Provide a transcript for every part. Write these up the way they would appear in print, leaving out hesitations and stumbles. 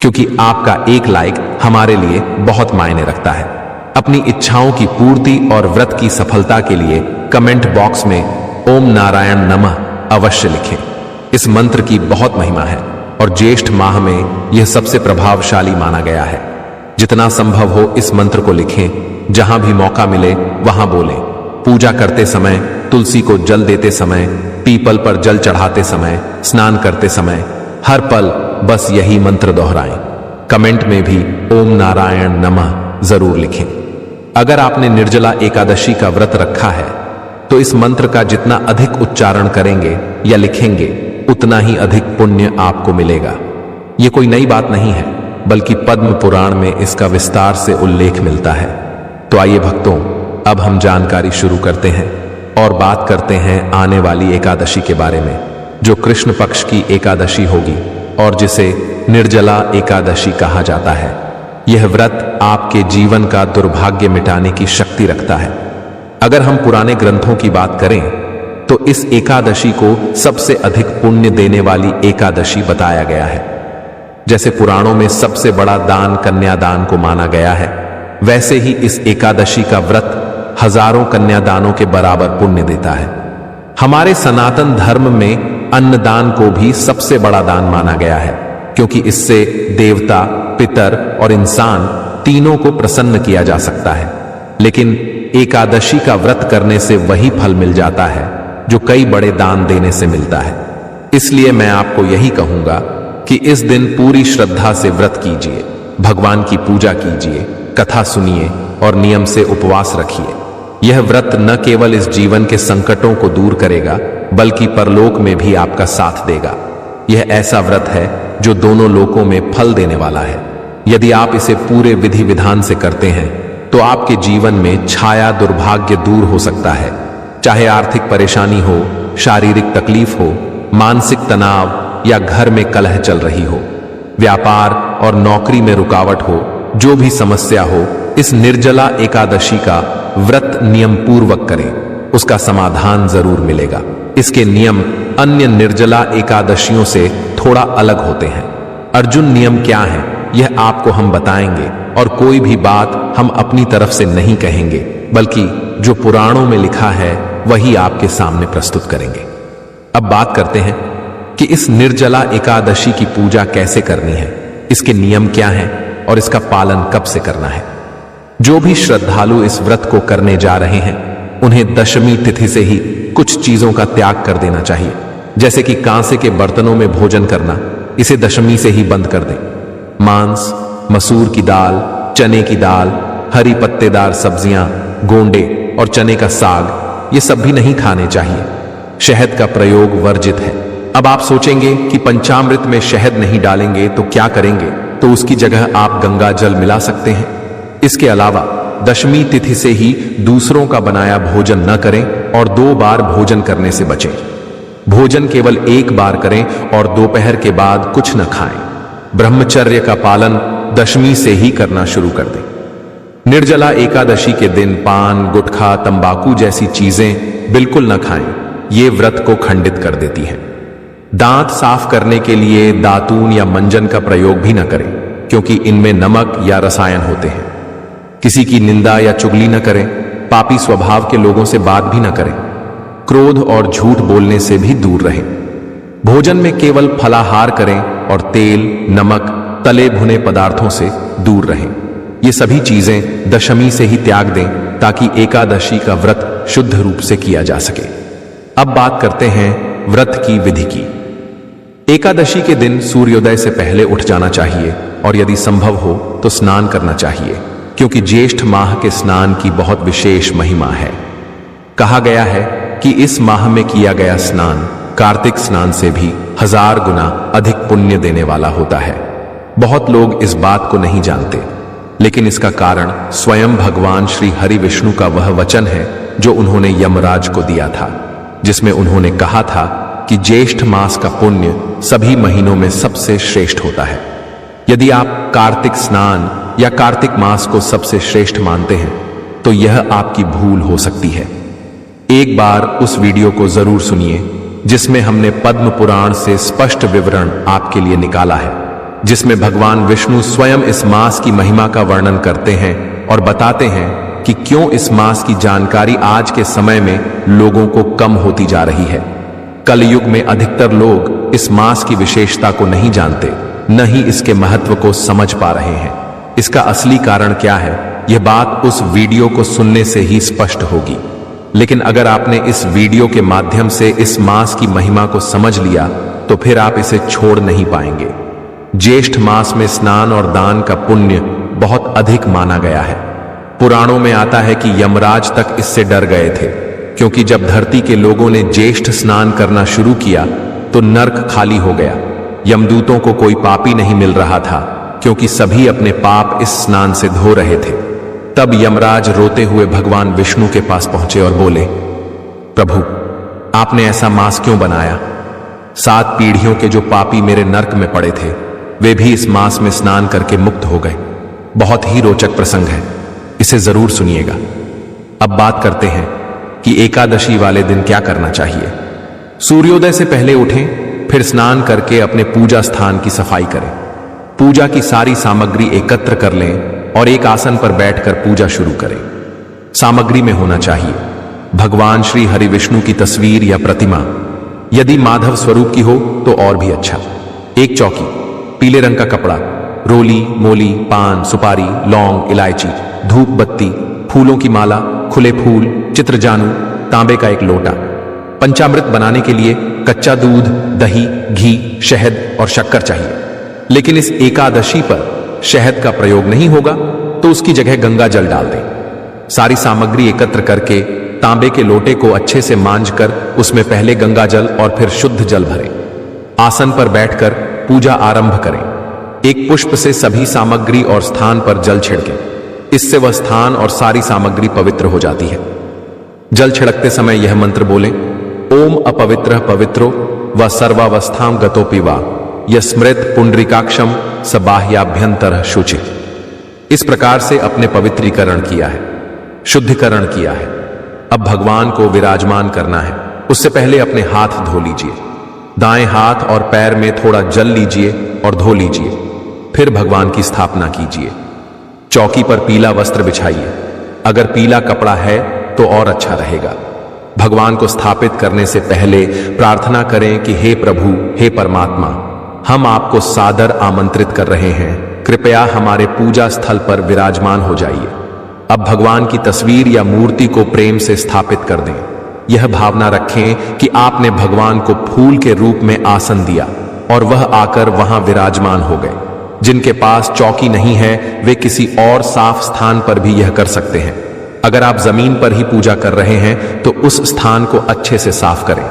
क्योंकि आपका एक लाइक हमारे लिए बहुत मायने रखता है। अपनी इच्छाओं की पूर्ति और व्रत की सफलता के लिए कमेंट बॉक्स में ओम नारायण नमः अवश्य लिखें। इस मंत्र की बहुत महिमा है और ज्येष्ठ माह में यह सबसे प्रभावशाली माना गया है। जितना संभव हो इस मंत्र को लिखें, जहां भी मौका मिले वहां बोलें। पूजा करते समय, तुलसी को जल देते समय, पीपल पर जल चढ़ाते समय, स्नान करते समय, हर पल बस यही मंत्र दोहराएं। कमेंट में भी ओम नारायण नमः जरूर लिखें। अगर आपने निर्जला एकादशी का व्रत रखा है तो इस मंत्र का जितना अधिक उच्चारण करेंगे या लिखेंगे उतना ही अधिक पुण्य आपको मिलेगा। यह कोई नई बात नहीं है, बल्कि पद्म पुराण में इसका विस्तार से उल्लेख मिलता है। तो आइए भक्तों, अब हम जानकारी शुरू करते हैं और बात करते हैं आने वाली एकादशी के बारे में, जो कृष्ण पक्ष की एकादशी होगी और जिसे निर्जला एकादशी कहा जाता है। यह व्रत आपके जीवन का दुर्भाग्य मिटाने की शक्ति रखता है। अगर हम पुराने ग्रंथों की बात करें तो इस एकादशी को सबसे अधिक पुण्य देने वाली एकादशी बताया गया है। जैसे पुराणों में सबसे बड़ा दान कन्यादान को माना गया है, वैसे ही इस एकादशी का व्रत हजारों कन्यादानों के बराबर पुण्य देता है। हमारे सनातन धर्म में अन्नदान को भी सबसे बड़ा दान माना गया है, क्योंकि इससे देवता, पितर और इंसान तीनों को प्रसन्न किया जा सकता है। लेकिन एकादशी का व्रत करने से वही फल मिल जाता है जो कई बड़े दान देने से मिलता है। इसलिए मैं आपको यही कहूंगा कि इस दिन पूरी श्रद्धा से व्रत कीजिए, भगवान की पूजा कीजिए, कथा सुनिए और नियम से उपवास रखिए। यह व्रत न केवल इस जीवन के संकटों को दूर करेगा, बल्कि परलोक में भी आपका साथ देगा। यह ऐसा व्रत है जो दोनों लोकों में फल देने वाला है। यदि आप इसे पूरे विधि विधान से करते हैं तो आपके जीवन में छाया दुर्भाग्य दूर हो सकता है। चाहे आर्थिक परेशानी हो, शारीरिक तकलीफ हो, मानसिक तनाव या घर में कलह चल रही हो, व्यापार और नौकरी में रुकावट हो, जो भी समस्या हो, इस निर्जला एकादशी का व्रत नियम पूर्वक करें, उसका समाधान जरूर मिलेगा। इसके नियम अन्य निर्जला एकादशियों से थोड़ा अलग होते हैं। अर्जुन नियम क्या है यह आपको हम बताएंगे और कोई भी बात हम अपनी तरफ से नहीं कहेंगे, बल्कि जो पुराणों में लिखा है वही आपके सामने प्रस्तुत करेंगे। अब बात करते हैं कि इस निर्जला एकादशी की पूजा कैसे करनी है, इसके नियम क्या हैं और इसका पालन कब से करना है। जो भी श्रद्धालु इस व्रत को करने जा रहे हैं उन्हें दशमी तिथि से ही कुछ चीजों का त्याग कर देना चाहिए। जैसे कि कांसे के बर्तनों में भोजन करना, इसे दशमी से ही बंद कर दें। मांस, मसूर की दाल, चने की दाल, हरी पत्तेदार सब्जियां, गोंडे और चने का साग, ये सब भी नहीं खाने चाहिए। शहद का प्रयोग वर्जित है। अब आप सोचेंगे कि पंचामृत में शहद नहीं डालेंगे तो क्या करेंगे, तो उसकी जगह आप गंगा जल मिला सकते हैं। इसके अलावा दशमी तिथि से ही दूसरों का बनाया भोजन न करें और 2 बार भोजन करने से बचें। भोजन केवल 1 बार करें और दोपहर के बाद कुछ न खाएं। ब्रह्मचर्य का पालन दशमी से ही करना शुरू कर दें। निर्जला एकादशी के दिन पान, गुटखा, तंबाकू जैसी चीजें बिल्कुल न खाएं। ये व्रत को खंडित कर देती हैं। दांत साफ करने के लिए दातून या मंजन का प्रयोग भी न करें, क्योंकि इनमें नमक या रसायन होते हैं। किसी की निंदा या चुगली न करें। पापी स्वभाव के लोगों से बात भी न करें। क्रोध और झूठ बोलने से भी दूर रहें। भोजन में केवल फलाहार करें और तेल, नमक, तले भुने पदार्थों से दूर रहें। ये सभी चीजें दशमी से ही त्याग दें ताकि एकादशी का व्रत शुद्ध रूप से किया जा सके। अब बात करते हैं व्रत की विधि की। एकादशी के दिन सूर्योदय से पहले उठ जाना चाहिए और यदि संभव हो तो स्नान करना चाहिए, क्योंकि ज्येष्ठ माह के स्नान की बहुत विशेष महिमा है। कहा गया है कि इस माह में किया गया स्नान कार्तिक स्नान से भी 1000 गुना अधिक पुण्य देने वाला होता है। बहुत लोग इस बात को नहीं जानते, लेकिन इसका कारण स्वयं भगवान श्री हरि विष्णु का वह वचन है जो उन्होंने यमराज को दिया था, जिसमें उन्होंने कहा था कि ज्येष्ठ मास का पुण्य सभी महीनों में सबसे श्रेष्ठ होता है। यदि आप कार्तिक स्नान या कार्तिक मास को सबसे श्रेष्ठ मानते हैं तो यह आपकी भूल हो सकती है। एक बार उस वीडियो को जरूर सुनिए जिसमें हमने पद्म पुराण से स्पष्ट विवरण आपके लिए निकाला है। जिसमें भगवान विष्णु स्वयं इस मास की महिमा का वर्णन करते हैं और बताते हैं कि क्यों इस मास की जानकारी आज के समय में लोगों को कम होती जा रही है। कलयुग में अधिकतर लोग इस मास की विशेषता को नहीं जानते, न ही इसके महत्व को समझ पा रहे हैं। इसका असली कारण क्या है, यह बात उस वीडियो को सुनने से ही स्पष्ट होगी। लेकिन अगर आपने इस वीडियो के माध्यम से इस मास की महिमा को समझ लिया तो फिर आप इसे छोड़ नहीं पाएंगे। ज्येष्ठ मास में स्नान और दान का पुण्य बहुत अधिक माना गया है। पुराणों में आता है कि यमराज तक इससे डर गए थे, क्योंकि जब धरती के लोगों ने ज्येष्ठ स्नान करना शुरू किया तो नर्क खाली हो गया। यमदूतों को कोई पापी नहीं मिल रहा था, क्योंकि सभी अपने पाप इस स्नान से धो रहे थे। तब यमराज रोते हुए भगवान विष्णु के पास पहुंचे और बोले, प्रभु, आपने ऐसा मास क्यों बनाया? 7 पीढ़ियों के जो पापी मेरे नर्क में पड़े थे, वे भी इस मास में स्नान करके मुक्त हो गए। बहुत ही रोचक प्रसंग है, इसे जरूर सुनिएगा। अब बात करते हैं कि एकादशी वाले दिन क्या करना चाहिए। सूर्योदय से पहले उठें, फिर स्नान करके अपने पूजा स्थान की सफाई करें। पूजा की सारी सामग्री एकत्र कर लें और एक आसन पर बैठकर पूजा शुरू करें। सामग्री में होना चाहिए भगवान श्री हरि विष्णु की तस्वीर या प्रतिमा, यदि माधव स्वरूप की हो तो और भी अच्छा। एक चौकी, पीले रंग का कपड़ा, रोली, मोली, पान, सुपारी, लौंग, इलायची, धूप बत्ती, फूलों की माला, खुले फूल, चित्रजानू, तांबे का एक लोटा। पंचामृत बनाने के लिए कच्चा दूध, दही, घी, शहद और शक्कर चाहिए। लेकिन इस एकादशी पर शहद का प्रयोग नहीं होगा, तो उसकी जगह गंगा जल डाल दें। सारी सामग्री एकत्र करके तांबे के लोटे को अच्छे से मांझकर उसमें पहले गंगा जल और फिर शुद्ध जल भरें। आसन पर बैठकर पूजा आरंभ करें। एक पुष्प से सभी सामग्री और स्थान पर जल छिड़कें। इससे वह स्थान और सारी सामग्री पवित्र हो जाती है। जल छिड़कते समय यह मंत्र बोलें, ओम अपवित्रः पवित्रो व सर्वावस्थां गतोऽपि वा यस्मृत पुंडरीकाक्षम स बाह्याभ्यंतरः शुचिः। इस प्रकार से अपने पवित्रीकरण किया है, शुद्धिकरण किया है। अब भगवान को विराजमान करना है। उससे पहले अपने हाथ धो लीजिए। दाएं हाथ और पैर में थोड़ा जल लीजिए और धो लीजिए। फिर भगवान की स्थापना कीजिए। चौकी पर पीला वस्त्र बिछाइए। अगर पीला कपड़ा है तो और अच्छा रहेगा। भगवान को स्थापित करने से पहले प्रार्थना करें कि हे प्रभु, हे परमात्मा, हम आपको सादर आमंत्रित कर रहे हैं, कृपया हमारे पूजा स्थल पर विराजमान हो जाइए। अब भगवान की तस्वीर या मूर्ति को प्रेम से स्थापित कर दें। यह भावना रखें कि आपने भगवान को फूल के रूप में आसन दिया और वह आकर वहां विराजमान हो गए। जिनके पास चौकी नहीं है वे किसी और साफ स्थान पर भी यह कर सकते हैं। अगर आप जमीन पर ही पूजा कर रहे हैं तो उस स्थान को अच्छे से साफ करें।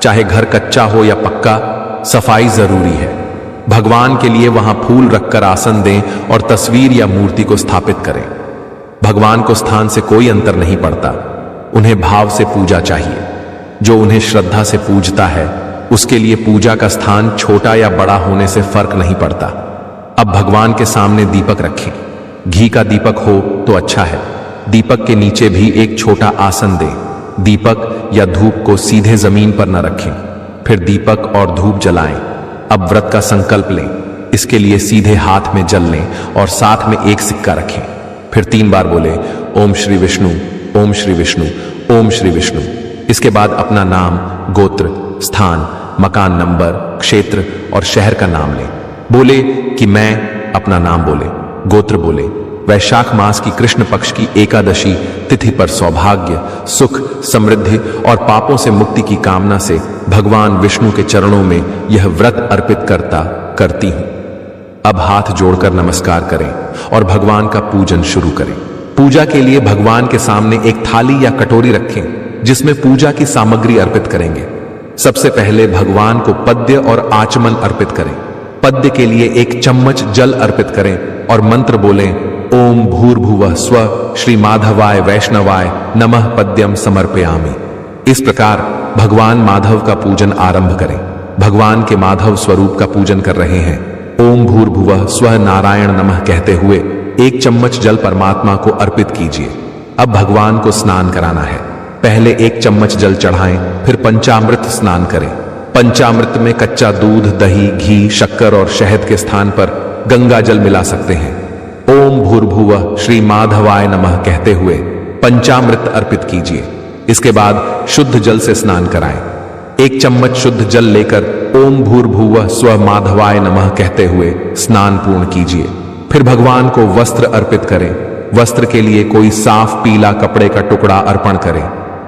चाहे घर कच्चा हो या पक्का, सफाई जरूरी है। भगवान के लिए वहां फूल रखकर आसन दें और तस्वीर या मूर्ति को स्थापित करें। भगवान को स्थान से कोई अंतर नहीं पड़ता, उन्हें भाव से पूजा चाहिए। जो उन्हें श्रद्धा से पूजता है उसके लिए पूजा का स्थान छोटा या बड़ा होने से फर्क नहीं पड़ता। अब भगवान के सामने दीपक रखें। घी का दीपक हो तो अच्छा है। दीपक के नीचे भी एक छोटा आसन दें। दीपक या धूप को सीधे जमीन पर न रखें। फिर दीपक और धूप जलाएं। अब व्रत का संकल्प लें। इसके लिए सीधे हाथ में जल लें और साथ में एक सिक्का रखें। फिर 3 बार बोले, ओम श्री विष्णु, ओम श्री विष्णु, ओम श्री विष्णु। इसके बाद अपना नाम, गोत्र, स्थान, मकान नंबर, क्षेत्र और शहर का नाम लें। बोले कि मैं, अपना नाम बोले, गोत्र बोले। वैशाख मास की कृष्ण पक्ष की एकादशी तिथि पर सौभाग्य, सुख, समृद्धि और पापों से मुक्ति की कामना से भगवान विष्णु के चरणों में यह व्रत अर्पित करती हूं। अब हाथ जोड़कर नमस्कार करें और भगवान का पूजन शुरू करें। पूजा के लिए भगवान के सामने एक थाली या कटोरी रखें जिसमें पूजा की सामग्री अर्पित करेंगे। सबसे पहले भगवान को पद्य और आचमन अर्पित करें। पद्य के लिए 1 चम्मच जल अर्पित करें और मंत्र बोलें, ओम भूर्भुवः स्वः श्री माधवाय वैष्णवाय नमः पद्यम समर्पयामि। इस प्रकार भगवान माधव का पूजन आरंभ करें। भगवान के माधव स्वरूप का पूजन कर रहे हैं। ओम भूर्भुवः स्वः नारायण नमः कहते हुए 1 चम्मच जल परमात्मा को अर्पित कीजिए। अब भगवान को स्नान कराना है। पहले 1 चम्मच जल चढ़ाएं, फिर पंचामृत स्नान करें। पंचामृत में कच्चा दूध, दही, घी, शक्कर और शहद के स्थान पर गंगा जल मिला सकते हैं। ओम भूर्भुवः श्री माधवाय नमः कहते हुए पंचामृत अर्पित कीजिए। इसके बाद शुद्ध जल से स्नान कराएं। 1 चम्मच शुद्ध जल लेकर ओम भूर्भुवः स्व माधवाय नमः कहते हुए स्नान पूर्ण कीजिए। फिर भगवान को वस्त्र अर्पित करें। वस्त्र के लिए कोई साफ पीला कपड़े का टुकड़ा अर्पण करें।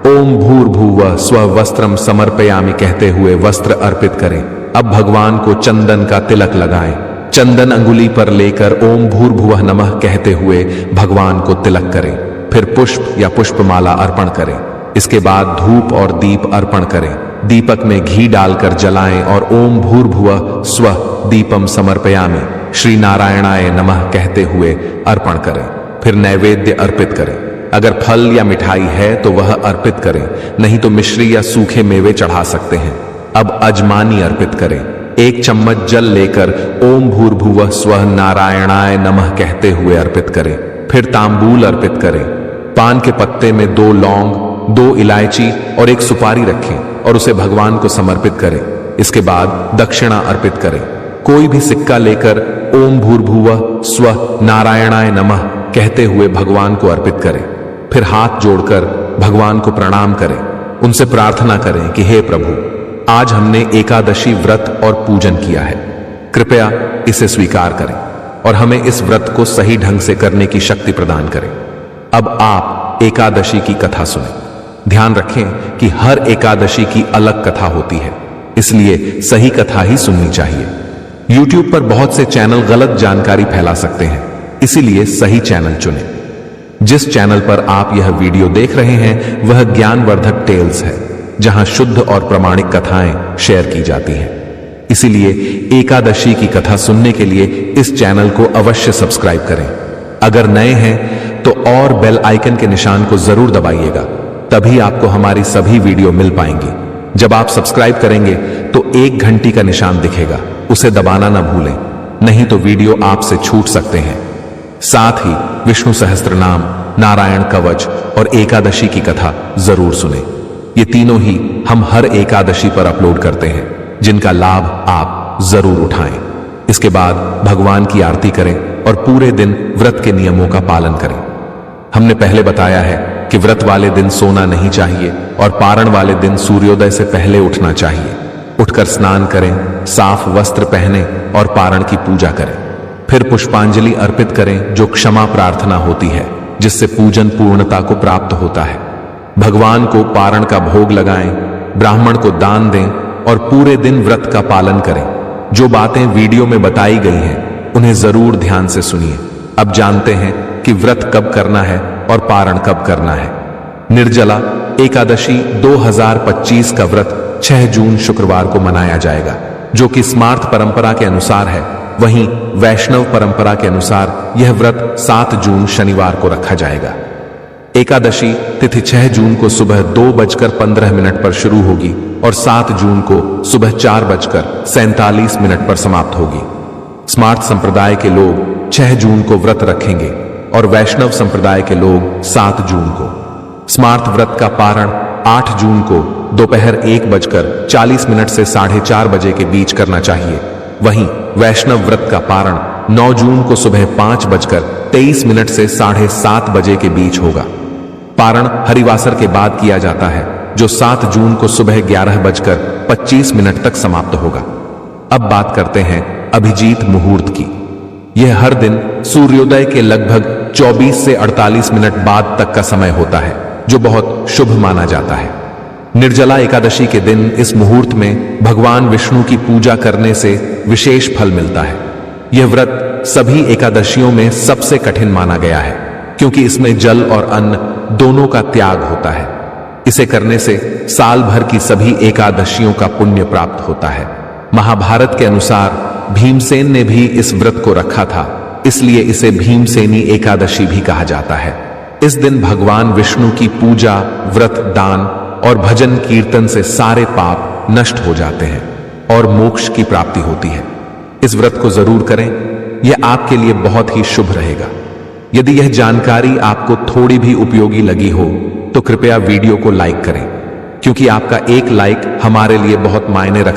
ओम भूर्भुवः स्व वस्त्रम समर्पयामि कहते हुए वस्त्र अर्पित करें। अब भगवान को चंदन का तिलक लगाएं। चंदन अंगुली पर लेकर ओम भूर्भुवः नमः कहते हुए भगवान को तिलक करें। फिर पुष्प या पुष्पमाला अर्पण करें। इसके बाद धूप और दीप अर्पण करें। दीपक में घी डालकर जलाएं और ओम भूर्भुवः स्व दीपम समर्पयामि श्री नारायणाय नमः कहते हुए अर्पण करें। फिर नैवेद्य अर्पित करें। अगर फल या मिठाई है तो वह अर्पित करें, नहीं तो मिश्री या सूखे मेवे चढ़ा सकते हैं। अब अजमानी अर्पित करें। 1 चम्मच जल लेकर ओम भूर्भुवः स्वः नारायणाय नमः कहते हुए अर्पित करें। फिर तांबूल अर्पित करें। पान के पत्ते में 2 लौंग, 2 इलायची और 1 सुपारी रखें और उसे भगवान को समर्पित करें। इसके बाद दक्षिणा अर्पित करें। कोई भी सिक्का लेकर ओम भूर्भुवः स्वः नारायणाय नमः कहते हुए भगवान को अर्पित करें। फिर हाथ जोड़कर भगवान को प्रणाम करें। उनसे प्रार्थना करें कि हे प्रभु, आज हमने एकादशी व्रत और पूजन किया है, कृपया इसे स्वीकार करें और हमें इस व्रत को सही ढंग से करने की शक्ति प्रदान करें। अब आप एकादशी की कथा सुनें। ध्यान रखें कि हर एकादशी की अलग कथा होती है, इसलिए सही कथा ही सुननी चाहिए। YouTube पर बहुत से चैनल गलत जानकारी फैला सकते हैं, इसीलिए सही चैनल चुनें। जिस चैनल पर आप यह वीडियो देख रहे हैं वह ज्ञानवर्धक टेल्स है, जहां शुद्ध और प्रमाणिक कथाएं शेयर की जाती हैं। इसीलिए एकादशी की कथा सुनने के लिए इस चैनल को अवश्य सब्सक्राइब करें। अगर नए हैं तो और बेल आइकन के निशान को जरूर दबाइएगा, तभी आपको हमारी सभी वीडियो मिल पाएंगी। जब आप सब्सक्राइब करेंगे तो 1 घंटी का निशान दिखेगा, उसे दबाना ना भूलें, नहीं तो वीडियो आपसे छूट सकते हैं। साथ ही विष्णु सहस्त्रनाम, नारायण कवच और एकादशी की कथा जरूर सुने। ये तीनों ही हम हर एकादशी पर अपलोड करते हैं, जिनका लाभ आप जरूर उठाएं। इसके बाद भगवान की आरती करें और पूरे दिन व्रत के नियमों का पालन करें। हमने पहले बताया है कि व्रत वाले दिन सोना नहीं चाहिए और पारण वाले दिन सूर्योदय से पहले उठना चाहिए। उठकर स्नान करें, साफ वस्त्र पहने और पारण की पूजा करें। फिर पुष्पांजलि अर्पित करें, जो क्षमा प्रार्थना होती है, जिससे पूजन पूर्णता को प्राप्त होता है। भगवान को पारण का भोग लगाएं, ब्राह्मण को दान दें और पूरे दिन व्रत का पालन करें। जो बातें वीडियो में बताई गई हैं उन्हें जरूर ध्यान से सुनिए। अब जानते हैं कि व्रत कब करना है और पारण कब करना है। निर्जला एकादशी 2025 का व्रत 6 जून शुक्रवार को मनाया जाएगा, जो कि स्मार्त परंपरा के अनुसार है। वहीं वैष्णव परंपरा के अनुसार यह व्रत 7 जून शनिवार को रखा जाएगा। एकादशी तिथि 6 जून को सुबह 2:15 पर शुरू होगी और 7 जून को सुबह 4:47 पर समाप्त होगी। स्मार्त संप्रदाय के लोग 6 जून को व्रत रखेंगे और वैष्णव संप्रदाय के लोग 7 जून को। स्मार्त व्रत का पारण 8 जून को दोपहर 1:40 से 4:30 बजे के बीच करना चाहिए। वहीं वैष्णव व्रत का पारण 9 जून को सुबह 5:23 से 7:30 बजे के बीच होगा। पारण हरिवासर के बाद किया जाता है, जो 7 जून को सुबह 11:25 तक समाप्त होगा। अब बात करते हैं अभिजीत मुहूर्त की। यह हर दिन सूर्योदय के लगभग 24 से 48 मिनट बाद तक का समय होता है, जो बहुत शुभ माना जाता है। निर्जला एकादशी के दिन इस मुहूर्त में भगवान विष्णु की पूजा करने से विशेष फल मिलता है। यह व्रत सभी एकादशियों में सबसे कठिन माना गया है, क्योंकि इसमें जल और अन्न दोनों का त्याग होता है। इसे करने से साल भर की सभी एकादशियों का पुण्य प्राप्त होता है। महाभारत के अनुसार भीमसेन ने भी इस व्रत को रखा था, इसलिए इसे भीमसेनी एकादशी भी कहा जाता है। इस दिन भगवान विष्णु की पूजा, व्रत, दान और भजन कीर्तन से सारे पाप नष्ट हो जाते हैं और मोक्ष की प्राप्ति होती है। इस व्रत को जरूर करें, यह आपके लिए बहुत ही शुभ रहेगा। यदि यह जानकारी आपको थोड़ी भी उपयोगी लगी हो तो कृपया वीडियो को लाइक करें, क्योंकि आपका एक लाइक हमारे लिए बहुत मायने रखता है।